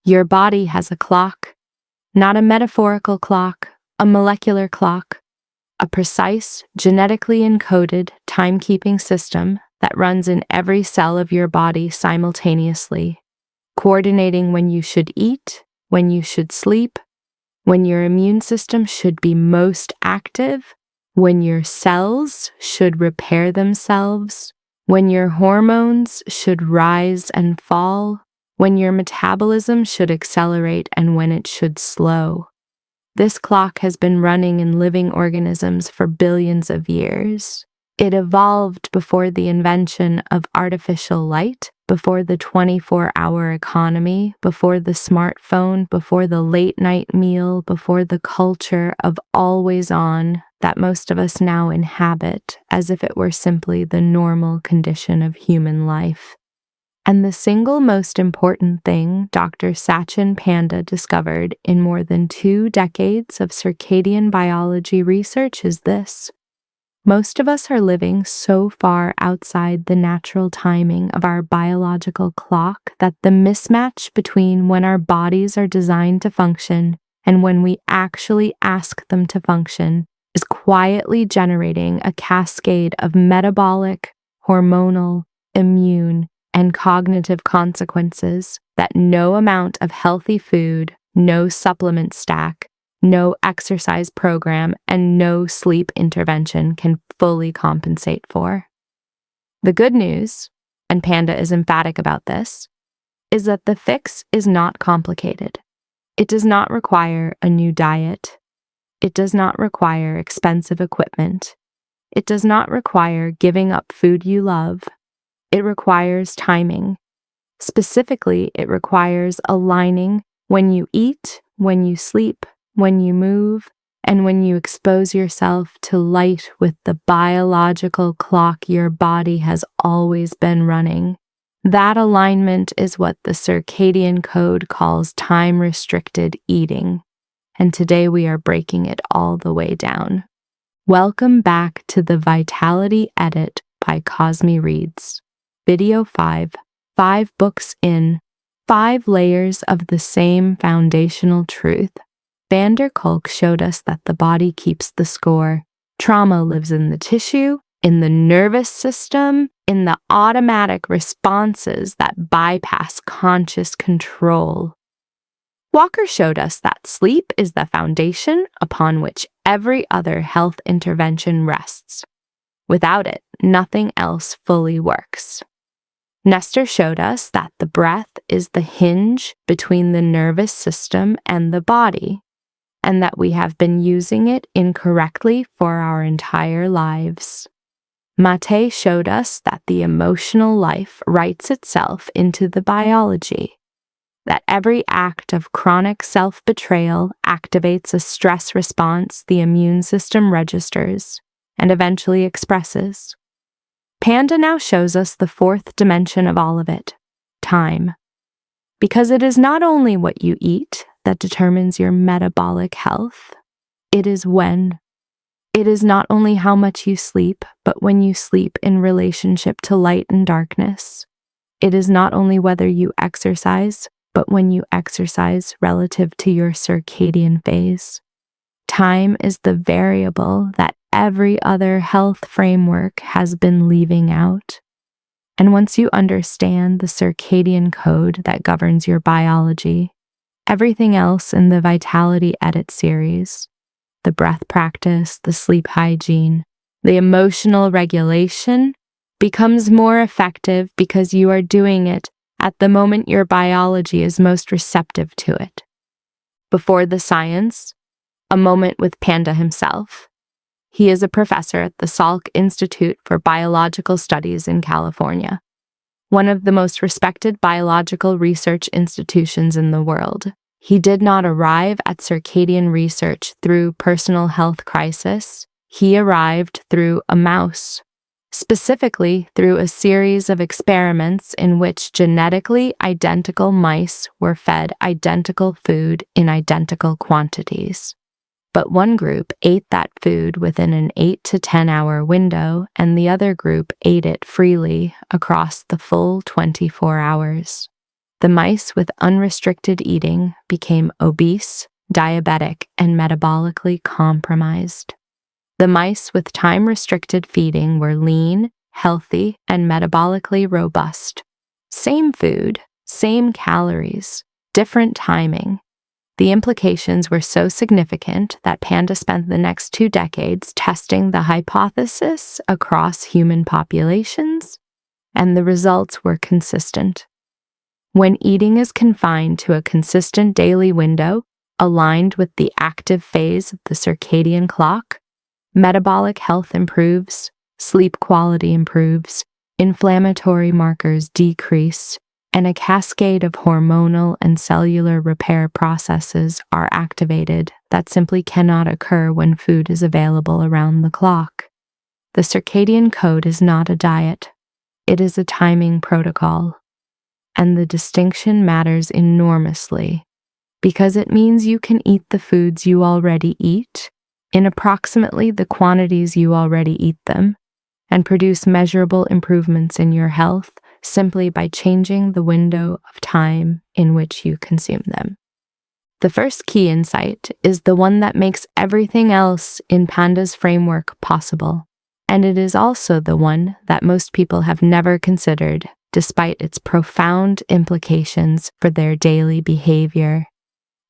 Your body has a clock, not a metaphorical clock, a molecular clock, a precise, genetically encoded timekeeping system that runs in every cell of your body simultaneously, coordinating when you should eat, when you should sleep, when your immune system should be most active, when your cells should repair themselves, when your hormones should rise and fall, when your metabolism should accelerate and when it should slow. This clock has been running in living organisms for billions of years. It evolved before the invention of artificial light, before the 24-hour economy, before the smartphone, before the late-night meal, before the culture of always on that most of us now inhabit as if it were simply the normal condition of human life. And the single most important thing Dr. Satchin Panda discovered in more than 2 decades of circadian biology research is this. Most of us are living so far outside the natural timing of our biological clock that the mismatch between when our bodies are designed to function and when we actually ask them to function is quietly generating a cascade of metabolic, hormonal, immune, and cognitive consequences that no amount of healthy food, no supplement stack, no exercise program, and no sleep intervention can fully compensate for. The good news, and Panda is emphatic about this, is that the fix is not complicated. It does not require a new diet. It does not require expensive equipment. It does not require giving up food you love. It requires timing. Specifically, it requires aligning when you eat, when you sleep, when you move, and when you expose yourself to light with the biological clock your body has always been running. That alignment is what the circadian code calls time-restricted eating, and today we are breaking it all the way down. Welcome back to the Vitality Edit by CosmiReads. Video 5, 5 books in, 5 layers of the same foundational truth. Van der Kolk showed us that the body keeps the score. Trauma lives in the tissue, in the nervous system, in the automatic responses that bypass conscious control. Walker showed us that sleep is the foundation upon which every other health intervention rests. Without it, nothing else fully works. Nestor showed us that the breath is the hinge between the nervous system and the body, and that we have been using it incorrectly for our entire lives. Mate showed us that the emotional life writes itself into the biology, that every act of chronic self-betrayal activates a stress response the immune system registers and eventually expresses. Panda now shows us the 4th dimension of all of it, time. Because it is not only what you eat that determines your metabolic health, it is when. It is not only how much you sleep, but when you sleep in relationship to light and darkness. It is not only whether you exercise, but when you exercise relative to your circadian phase. Time is the variable that every other health framework has been leaving out. And once you understand the circadian code that governs your biology, everything else in the Vitality Edit series, the breath practice, the sleep hygiene, the emotional regulation, becomes more effective because you are doing it at the moment your biology is most receptive to it. Before the science, a moment with Panda himself. He is a professor at the Salk Institute for Biological Studies in California, one of the most respected biological research institutions in the world. He did not arrive at circadian research through personal health crisis. He arrived through a mouse, specifically through a series of experiments in which genetically identical mice were fed identical food in identical quantities. But one group ate that food within an 8 to 10 hour window, and the other group ate it freely across the full 24 hours. The mice with unrestricted eating became obese, diabetic, and metabolically compromised. The mice with time-restricted feeding were lean, healthy, and metabolically robust. Same food, same calories, different timing. The implications were so significant that Panda spent the next 2 decades testing the hypothesis across human populations, and the results were consistent. When eating is confined to a consistent daily window, aligned with the active phase of the circadian clock, metabolic health improves, sleep quality improves, inflammatory markers decrease, and a cascade of hormonal and cellular repair processes are activated that simply cannot occur when food is available around the clock. The circadian code is not a diet. It is a timing protocol. And the distinction matters enormously because it means you can eat the foods you already eat in approximately the quantities you already eat them and produce measurable improvements in your health simply by changing the window of time in which you consume them. The first key insight is the one that makes everything else in Panda's framework possible, and it is also the one that most people have never considered, despite its profound implications for their daily behavior.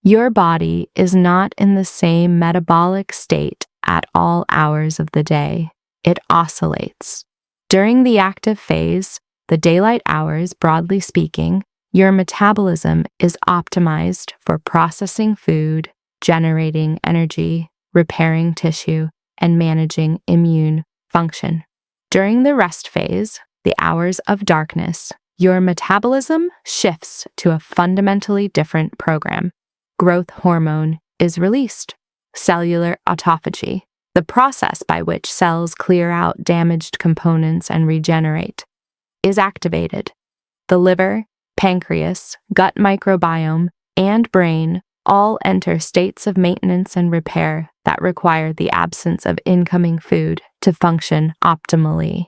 Your body is not in the same metabolic state at all hours of the day. It oscillates. During the active phase, the daylight hours, broadly speaking, your metabolism is optimized for processing food, generating energy, repairing tissue, and managing immune function. During the rest phase, the hours of darkness, your metabolism shifts to a fundamentally different program. Growth hormone is released. Cellular autophagy, the process by which cells clear out damaged components and regenerate, is activated. The liver, pancreas, gut microbiome, and brain all enter states of maintenance and repair that require the absence of incoming food to function optimally.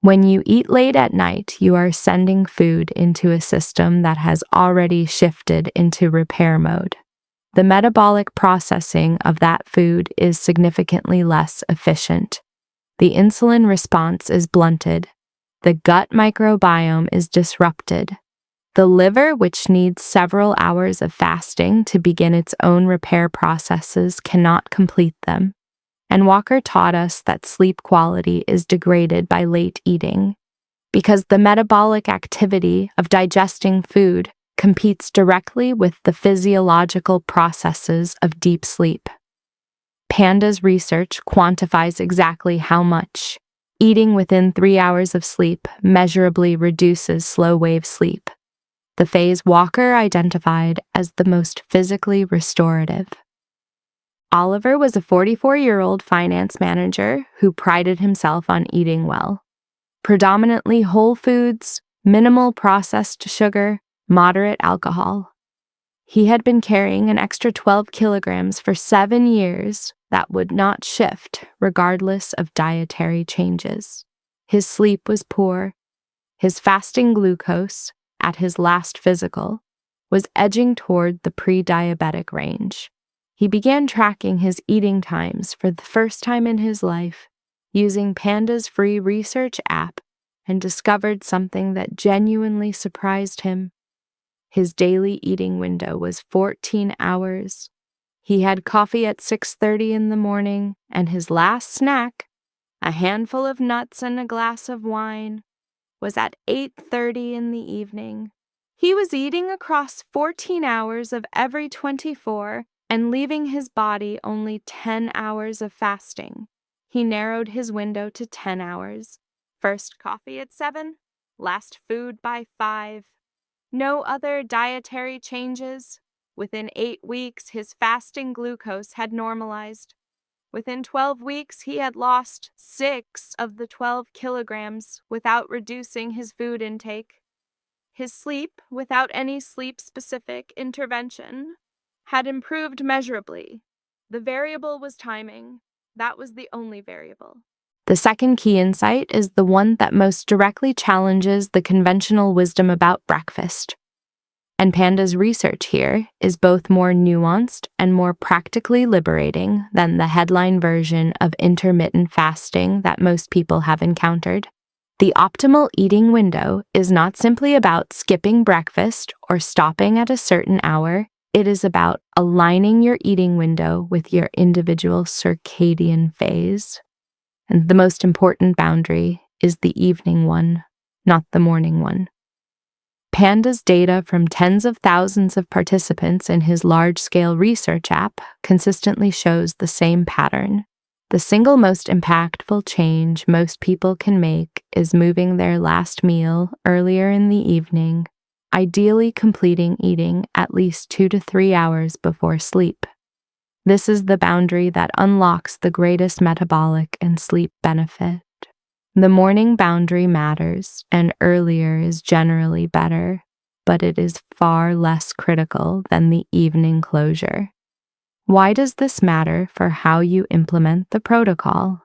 When you eat late at night, you are sending food into a system that has already shifted into repair mode. The metabolic processing of that food is significantly less efficient. The insulin response is blunted. The gut microbiome is disrupted. The liver, which needs several hours of fasting to begin its own repair processes, cannot complete them. And Walker taught us that sleep quality is degraded by late eating, because the metabolic activity of digesting food competes directly with the physiological processes of deep sleep. Panda's research quantifies exactly how much. Eating within 3 hours of sleep measurably reduces slow-wave sleep, the phase Walker identified as the most physically restorative. Oliver was a 44-year-old finance manager who prided himself on eating well. Predominantly whole foods, minimal processed sugar, moderate alcohol. He had been carrying an extra 12 kilograms for 7 years that would not shift regardless of dietary changes. His sleep was poor. His fasting glucose, at his last physical, was edging toward the pre-diabetic range. He began tracking his eating times for the first time in his life using Panda's free research app and discovered something that genuinely surprised him. His daily eating window was 14 hours. He had coffee at 6:30 in the morning, and his last snack, a handful of nuts and a glass of wine, was at 8:30 in the evening. He was eating across 14 hours of every 24 and leaving his body only 10 hours of fasting. He narrowed his window to 10 hours. First coffee at 7, last food by 5. No other dietary changes. Within 8 weeks, his fasting glucose had normalized. Within 12 weeks, he had lost 6 of the 12 kilograms without reducing his food intake. His sleep, without any sleep-specific intervention, had improved measurably. The variable was timing. That was the only variable. The second key insight is the one that most directly challenges the conventional wisdom about breakfast. And Panda's research here is both more nuanced and more practically liberating than the headline version of intermittent fasting that most people have encountered. The optimal eating window is not simply about skipping breakfast or stopping at a certain hour. It is about aligning your eating window with your individual circadian phase. And the most important boundary is the evening one, not the morning one. Panda's data from tens of thousands of participants in his large-scale research app consistently shows the same pattern. The single most impactful change most people can make is moving their last meal earlier in the evening, ideally completing eating at least 2 to 3 hours before sleep. This is the boundary that unlocks the greatest metabolic and sleep benefit. The morning boundary matters, and earlier is generally better, but it is far less critical than the evening closure. Why does this matter for how you implement the protocol?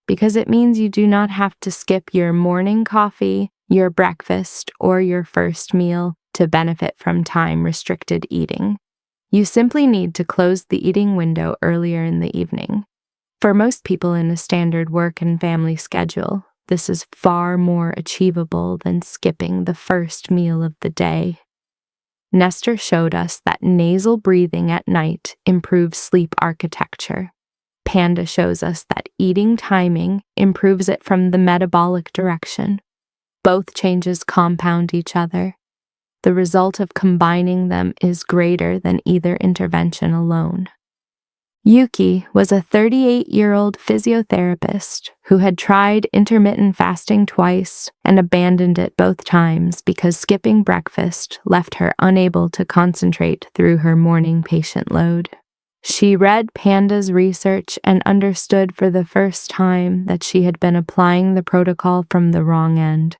Because it means you do not have to skip your morning coffee, your breakfast, or your first meal to benefit from time-restricted eating. You simply need to close the eating window earlier in the evening. For most people in a standard work and family schedule, this is far more achievable than skipping the first meal of the day. Nestor showed us that nasal breathing at night improves sleep architecture. Panda shows us that eating timing improves it from the metabolic direction. Both changes compound each other. The result of combining them is greater than either intervention alone. Yuki was a 38-year-old physiotherapist who had tried intermittent fasting twice and abandoned it both times because skipping breakfast left her unable to concentrate through her morning patient load. She read Panda's research and understood for the first time that she had been applying the protocol from the wrong end.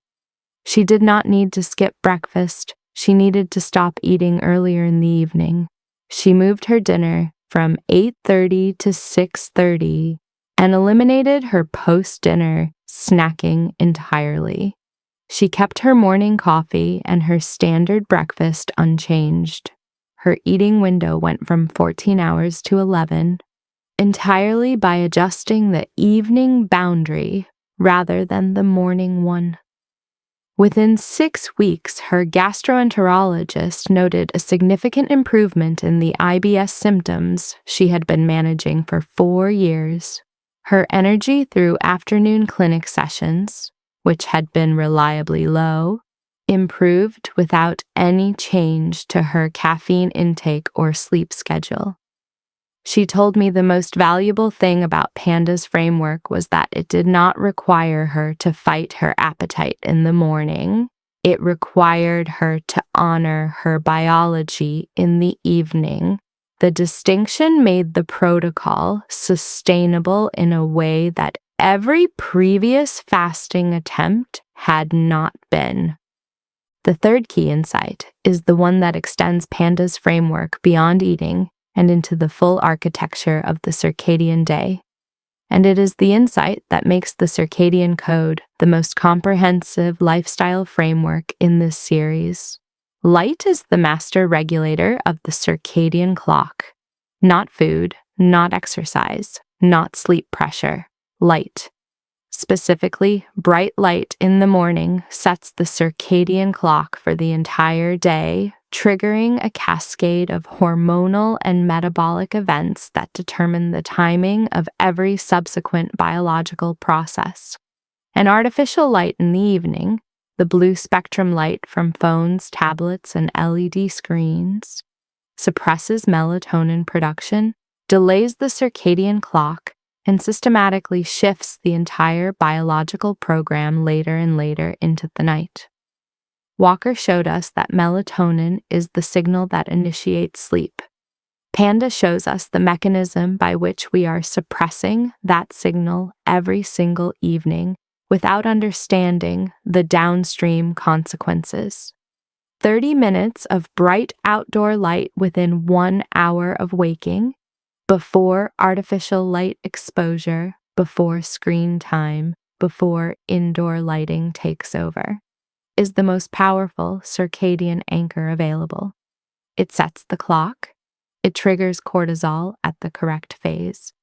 She did not need to skip breakfast. She needed to stop eating earlier in the evening. She moved her dinner from 8:30 to 6:30 and eliminated her post-dinner snacking entirely. She kept her morning coffee and her standard breakfast unchanged. Her eating window went from 14 hours to 11, entirely by adjusting the evening boundary rather than the morning one. Within 6 weeks, her gastroenterologist noted a significant improvement in the IBS symptoms she had been managing for 4 years. Her energy through afternoon clinic sessions, which had been reliably low, improved without any change to her caffeine intake or sleep schedule. She told me the most valuable thing about Panda's framework was that it did not require her to fight her appetite in the morning. It required her to honor her biology in the evening. The distinction made the protocol sustainable in a way that every previous fasting attempt had not been. The third key insight is the one that extends Panda's framework beyond eating and into the full architecture of the circadian day. And it is the insight that makes the circadian code the most comprehensive lifestyle framework in this series. Light is the master regulator of the circadian clock. Not food, not exercise, not sleep pressure. Light. Specifically, bright light in the morning sets the circadian clock for the entire day, triggering a cascade of hormonal and metabolic events that determine the timing of every subsequent biological process. And artificial light in the evening, the blue spectrum light from phones, tablets, and LED screens, suppresses melatonin production, delays the circadian clock, and systematically shifts the entire biological program later and later into the night. Walker showed us that melatonin is the signal that initiates sleep. Panda shows us the mechanism by which we are suppressing that signal every single evening without understanding the downstream consequences. 30 minutes of bright outdoor light within 1 hour of waking, before artificial light exposure, before screen time, before indoor lighting takes over. is the most powerful circadian anchor available. It sets the clock. It triggers cortisol at the correct phase.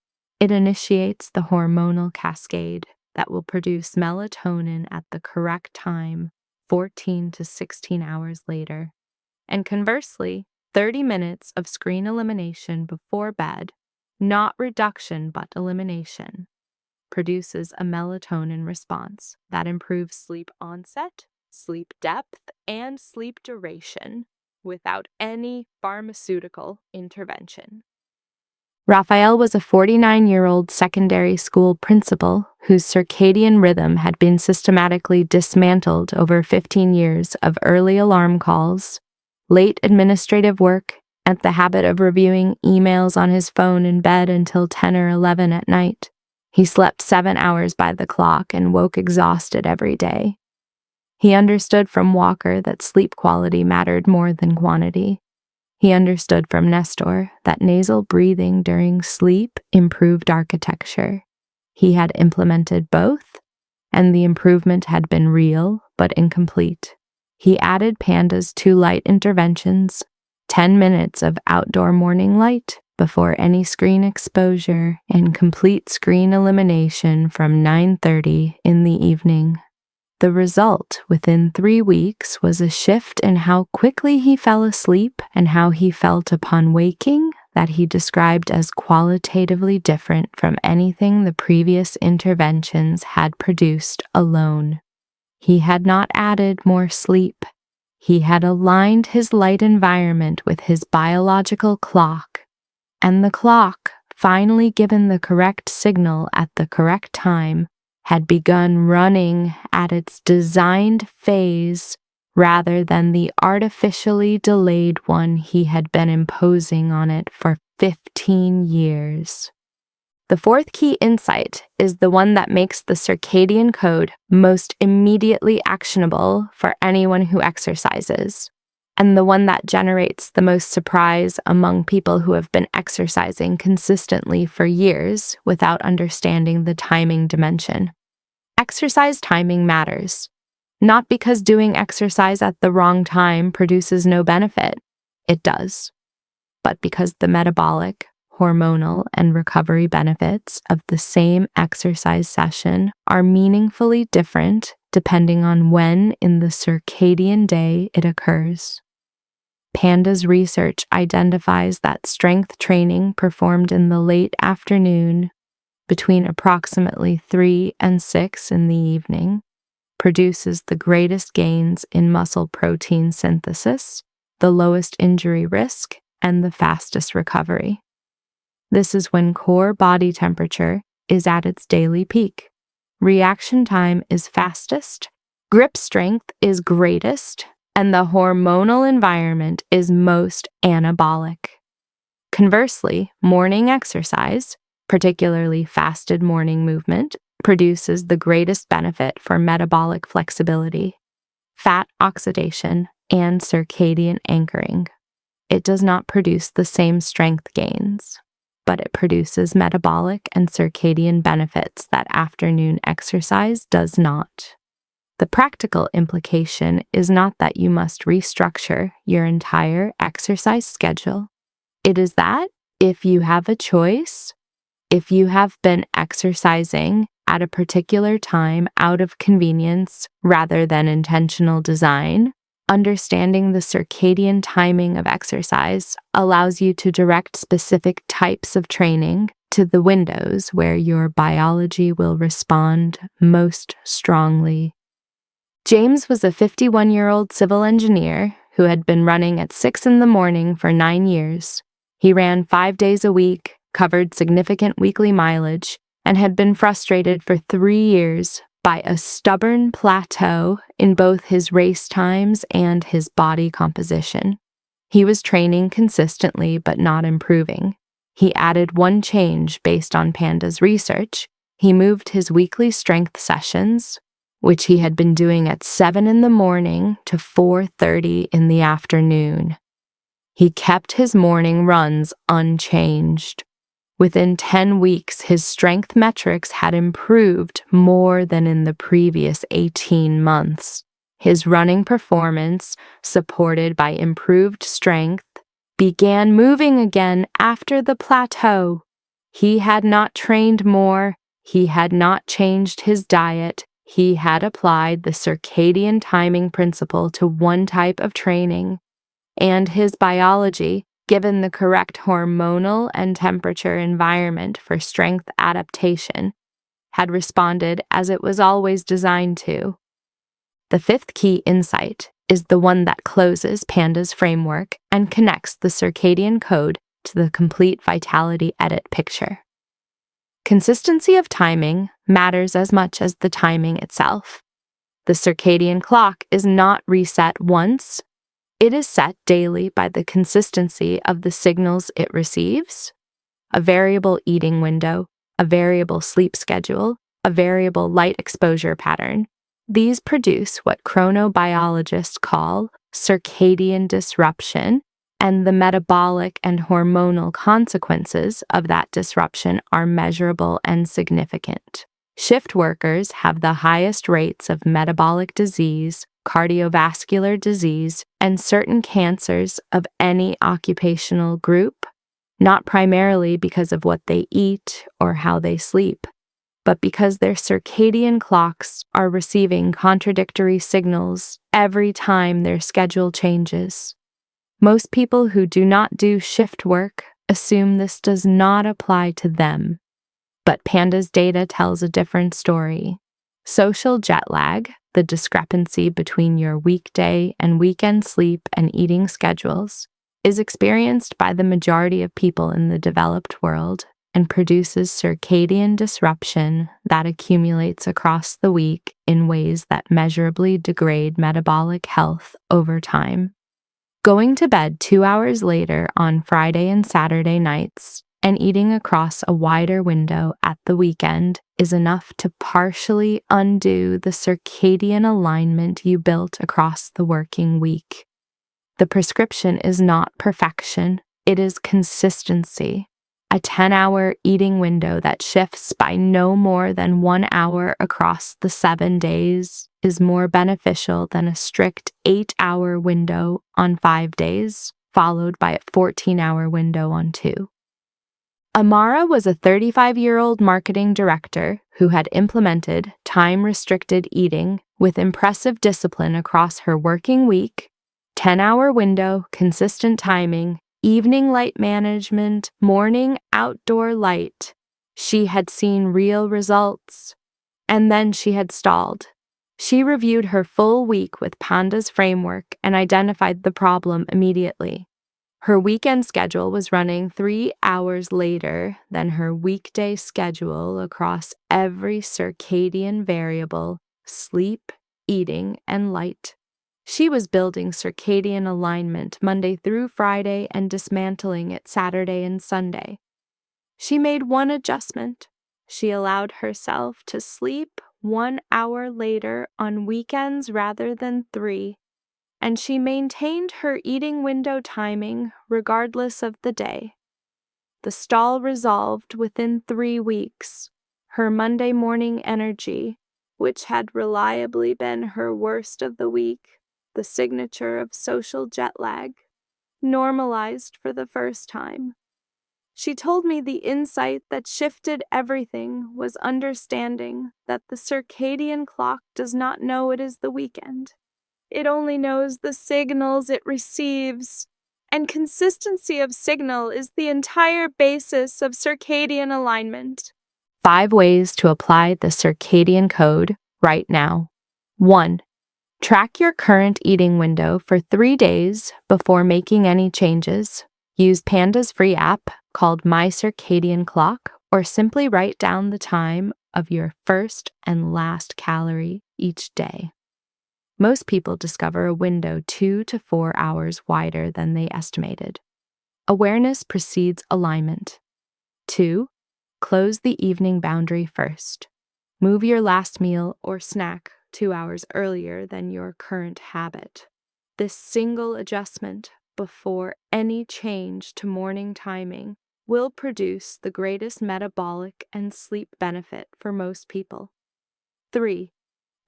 It initiates the hormonal cascade that will produce melatonin at the correct time, 14 to 16 hours later. And conversely, 30 minutes of screen elimination before bed, not reduction but elimination, produces a melatonin response that improves sleep onset, sleep depth, and sleep duration without any pharmaceutical intervention. Raphael was a 49-year-old secondary school principal whose circadian rhythm had been systematically dismantled over 15 years of early alarm calls, late administrative work, and the habit of reviewing emails on his phone in bed until 10 or 11 at night. He slept 7 hours by the clock and woke exhausted every day. He understood from Walker that sleep quality mattered more than quantity. He understood from Nestor that nasal breathing during sleep improved architecture. He had implemented both, and the improvement had been real but incomplete. He added Panda's 2 light interventions, 10 minutes of outdoor morning light before any screen exposure, and complete screen elimination from 9:30 in the evening. The result within 3 weeks was a shift in how quickly he fell asleep and how he felt upon waking that he described as qualitatively different from anything the previous interventions had produced alone. He had not added more sleep. He had aligned his light environment with his biological clock, and the clock, finally given the correct signal at the correct time, had begun running at its designed phase rather than the artificially delayed one he had been imposing on it for 15 years. The fourth key insight is the one that makes the circadian code most immediately actionable for anyone who exercises, and the one that generates the most surprise among people who have been exercising consistently for years without understanding the timing dimension. Exercise timing matters, not because doing exercise at the wrong time produces no benefit. It does, but because the metabolic, hormonal, and recovery benefits of the same exercise session are meaningfully different depending on when in the circadian day it occurs. Panda's research identifies that strength training performed in the late afternoon, between approximately 3 and 6 in the evening, produces the greatest gains in muscle protein synthesis, the lowest injury risk, and the fastest recovery. This is when core body temperature is at its daily peak. Reaction time is fastest, grip strength is greatest, and the hormonal environment is most anabolic. Conversely, morning exercise, particularly fasted morning movement, produces the greatest benefit for metabolic flexibility, fat oxidation, and circadian anchoring. It does not produce the same strength gains, but it produces metabolic and circadian benefits that afternoon exercise does not. The practical implication is not that you must restructure your entire exercise schedule. It is that if you have a choice, if you have been exercising at a particular time out of convenience rather than intentional design, understanding the circadian timing of exercise allows you to direct specific types of training to the windows where your biology will respond most strongly. James was a 51-year-old civil engineer who had been running at 6 in the morning for 9 years. He ran 5 days a week, covered significant weekly mileage, and had been frustrated for 3 years by a stubborn plateau in both his race times and his body composition. He was training consistently but not improving. He added one change based on Panda's research. He moved his weekly strength sessions, which he had been doing at 7 in the morning, to 4:30 in the afternoon. He kept his morning runs unchanged. Within 10 weeks, his strength metrics had improved more than in the previous 18 months. His running performance, supported by improved strength, began moving again after the plateau. He had not trained more, he had not changed his diet, he had applied the circadian timing principle to one type of training, and his biology, given the correct hormonal and temperature environment for strength adaptation, had responded as it was always designed to. The fifth key insight is the one that closes Panda's framework and connects the circadian code to the complete vitality edit picture. Consistency of timing matters as much as the timing itself. The circadian clock is not reset once. It is set daily by the consistency of the signals it receives: a variable eating window, a variable sleep schedule, a variable light exposure pattern. These produce what chronobiologists call circadian disruption, and the metabolic and hormonal consequences of that disruption are measurable and significant. Shift workers have the highest rates of metabolic disease, cardiovascular disease, and certain cancers of any occupational group, not primarily because of what they eat or how they sleep, but because their circadian clocks are receiving contradictory signals every time their schedule changes. Most people who do not do shift work assume this does not apply to them, but Panda's data tells a different story. Social jet lag, the discrepancy between your weekday and weekend sleep and eating schedules, is experienced by the majority of people in the developed world and produces circadian disruption that accumulates across the week in ways that measurably degrade metabolic health over time. Going to bed 2 hours later on Friday and Saturday nights and eating across a wider window at the weekend is enough to partially undo the circadian alignment you built across the working week. The prescription is not perfection, it is consistency. A 10-hour eating window that shifts by no more than 1 hour across the 7 days is more beneficial than a strict 8-hour window on 5 days, followed by a 14-hour window on 2. Amara was a 35-year-old marketing director who had implemented time-restricted eating with impressive discipline across her working week, 10-hour window, consistent timing, evening light management, morning outdoor light. She had seen real results. And then she had stalled. She reviewed her full week with Panda's framework and identified the problem immediately. Her weekend schedule was running 3 hours later than her weekday schedule across every circadian variable: sleep, eating, and light. She was building circadian alignment Monday through Friday and dismantling it Saturday and Sunday. She made one adjustment. She allowed herself to sleep 1 hour later on weekends rather than 3, and she maintained her eating window timing regardless of the day. The stall resolved within 3 weeks. Her Monday morning energy, which had reliably been her worst of the week, the signature of social jet lag, normalized for the first time. She told me the insight that shifted everything was understanding that the circadian clock does not know it is the weekend. It only knows the signals it receives, and consistency of signal is the entire basis of circadian alignment. 5 ways to apply the circadian code right now. 1. Track your current eating window for 3 days before making any changes. Use Panda's free app called My Circadian Clock, or simply write down the time of your first and last calorie each day. Most people discover a window 2 to 4 hours wider than they estimated. Awareness precedes alignment. 2. Close the evening boundary first. Move your last meal or snack 2 hours earlier than your current habit. This single adjustment before any change to morning timing will produce the greatest metabolic and sleep benefit for most people. 3.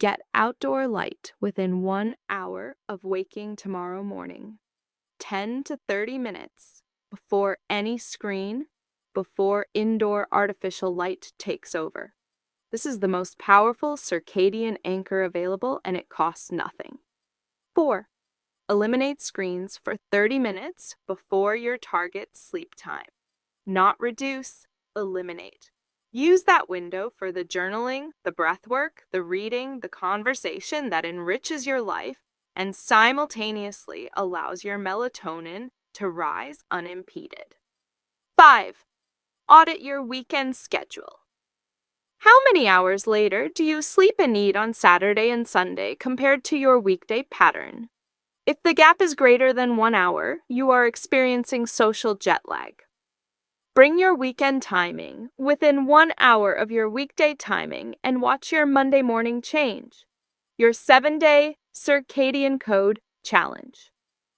Get outdoor light within 1 hour of waking tomorrow morning. 10 to 30 minutes before any screen, before indoor artificial light takes over. This is the most powerful circadian anchor available, and it costs nothing. 4. Eliminate screens for 30 minutes before your target sleep time. Not reduce, eliminate. Use that window for the journaling, the breath work, the reading, the conversation that enriches your life and simultaneously allows your melatonin to rise unimpeded. 5. Audit your weekend schedule. How many hours later do you sleep and eat on Saturday and Sunday compared to your weekday pattern? If the gap is greater than 1 hour, you are experiencing social jet lag. Bring your weekend timing within 1 hour of your weekday timing and watch your Monday morning change. Your 7-day circadian code challenge.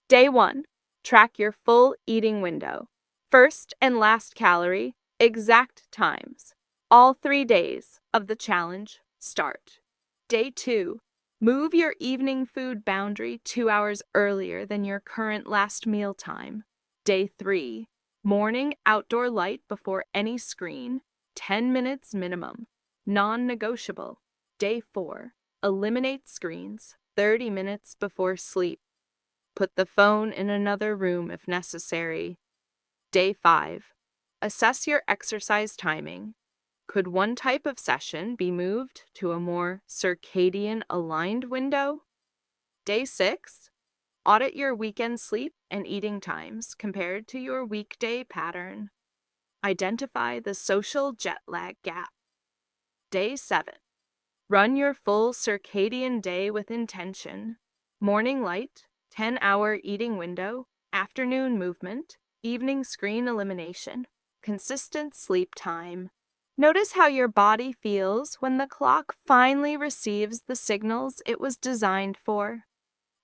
Day 1. Track your full eating window. First and last calorie, exact times. All 3 days of the challenge start. Day 2. Move your evening food boundary 2 hours earlier than your current last meal time. Day 3. Morning outdoor light before any screen, 10 minutes minimum. Non-negotiable. Day 4. Eliminate screens 30 minutes before sleep. Put the phone in another room if necessary. Day 5. Assess your exercise timing. Could one type of session be moved to a more circadian aligned window? Day 6. Audit your weekend sleep and eating times compared to your weekday pattern. Identify the social jet lag gap. Day 7. Run your full circadian day with intention. Morning light, 10-hour eating window, afternoon movement, evening screen elimination, consistent sleep time. Notice how your body feels when the clock finally receives the signals it was designed for.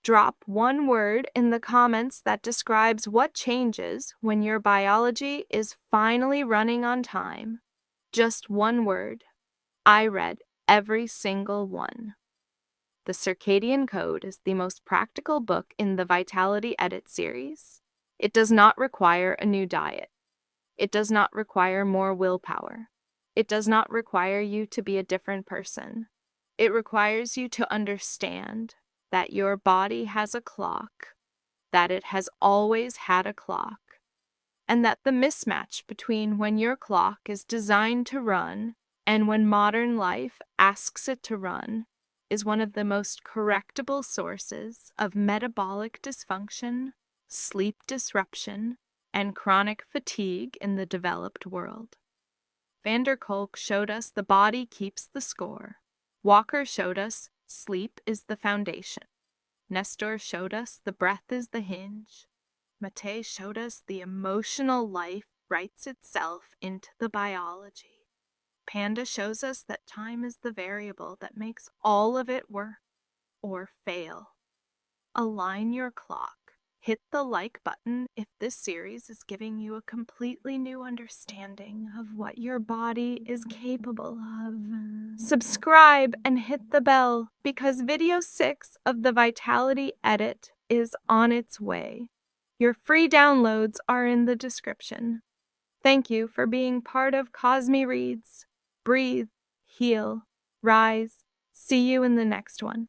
Drop one word in the comments that describes what changes when your biology is finally running on time. Just one word. I read every single one. The Circadian Code is the most practical book in the Vitality Edit series. It does not require a new diet. It does not require more willpower. It does not require you to be a different person. It requires you to understand that your body has a clock, that it has always had a clock, and that the mismatch between when your clock is designed to run and when modern life asks it to run is one of the most correctable sources of metabolic dysfunction, sleep disruption, and chronic fatigue in the developed world. Van der Kolk showed us the body keeps the score. Walker showed us sleep is the foundation. Nestor showed us the breath is the hinge. Mate showed us the emotional life writes itself into the biology. Panda shows us that time is the variable that makes all of it work or fail. Align your clock. Hit the like button if this series is giving you a completely new understanding of what your body is capable of. Subscribe and hit the bell because video 6 of the Vitality Edit is on its way. Your free downloads are in the description. Thank you for being part of CosmiReads. Breathe, heal, rise. See you in the next one.